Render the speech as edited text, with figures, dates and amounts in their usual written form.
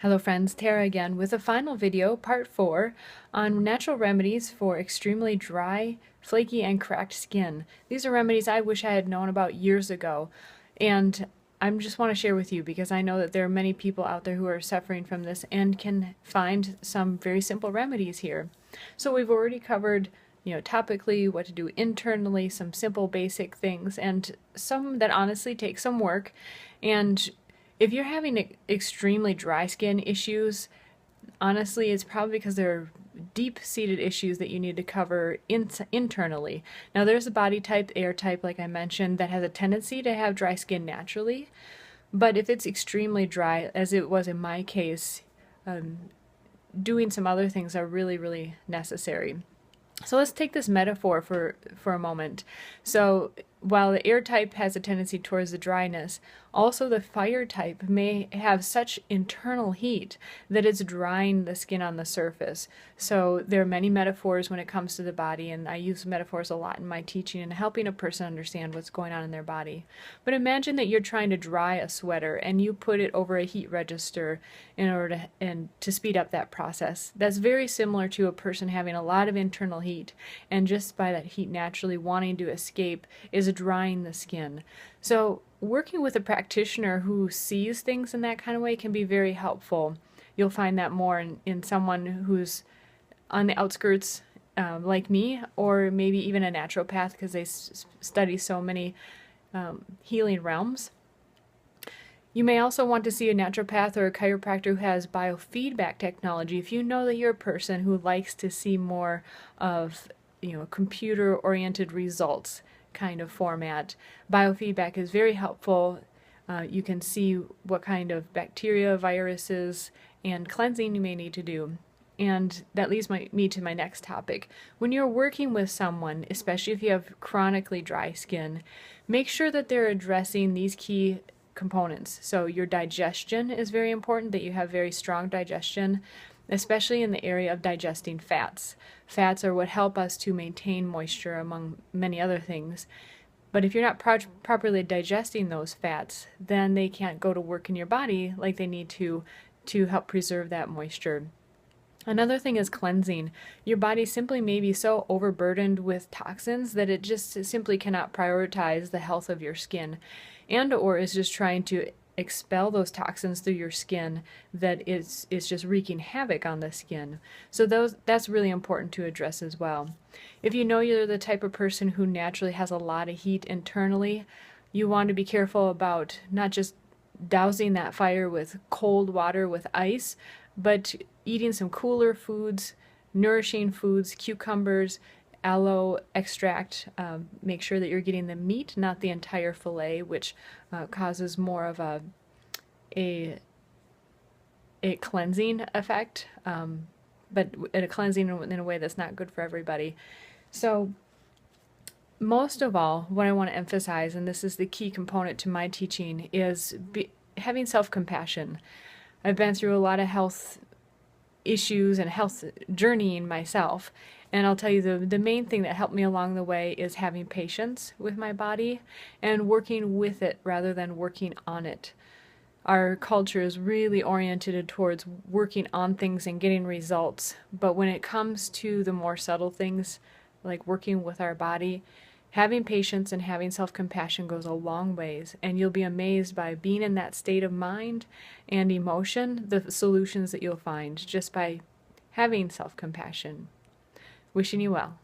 Hello friends, Tara again with a final video, part 4, on natural remedies for extremely dry, flaky, and cracked skin. These are remedies I wish I had known about years ago, and I just want to share with you because I know that there are many people out there who are suffering from this and can find some very simple remedies here. So we've already covered topically, what to do internally, some simple basic things, and some that honestly take some work. And if you're having extremely dry skin issues, honestly, it's probably because there are deep-seated issues that you need to cover internally. Now, there's a body type, air type, like I mentioned, that has a tendency to have dry skin naturally. But if it's extremely dry, as it was in my case, doing some other things are really, really necessary. So let's take this metaphor for a moment. So while the air type has a tendency towards the dryness, also the fire type may have such internal heat that it's drying the skin on the surface. So there are many metaphors when it comes to the body, and I use metaphors a lot in my teaching and helping a person understand what's going on in their body. But imagine that you're trying to dry a sweater and you put it over a heat register in order to speed up that process. That's very similar to a person having a lot of internal heat, and just by that heat naturally wanting to escape is drying the skin. So working with a practitioner who sees things in that kind of way can be very helpful. You'll find that more in someone who's on the outskirts, like me, or maybe even a naturopath, because they study so many healing realms. You may also want to see a naturopath or a chiropractor who has biofeedback technology if you know that you're a person who likes to see more of computer-oriented results kind of format. Biofeedback is very helpful. You can see what kind of bacteria, viruses, and cleansing you may need to do. And that leads me to my next topic. When you're working with someone, especially if you have chronically dry skin, make sure that they're addressing these key components. So your digestion is very important, that you have very strong digestion, especially in the area of digesting fats. Fats are what help us to maintain moisture, among many other things. But if you're not properly digesting those fats, then they can't go to work in your body like they need to help preserve that moisture. Another thing is cleansing. Your body simply may be so overburdened with toxins that it just simply cannot prioritize the health of your skin, and or is just trying to expel those toxins through your skin that it's just wreaking havoc on the skin. So that's really important to address as well. If you know you're the type of person who naturally has a lot of heat internally, you want to be careful about not just dousing that fire with cold water with ice, but eating some cooler foods, nourishing foods, cucumbers, aloe extract. Make sure that you're getting the meat, not the entire fillet, which causes more of a cleansing effect, but a cleansing in a way that's not good for everybody. So most of all, what I want to emphasize, and this is the key component to my teaching, is having self-compassion. I've been through a lot of health issues and health journeying myself, and I'll tell you the main thing that helped me along the way is having patience with my body and working with it rather than working on it. Our culture is really oriented towards working on things and getting results, but when it comes to the more subtle things like working with our body, having patience and having self-compassion goes a long ways, and you'll be amazed by being in that state of mind and emotion, the solutions that you'll find just by having self-compassion. Wishing you well.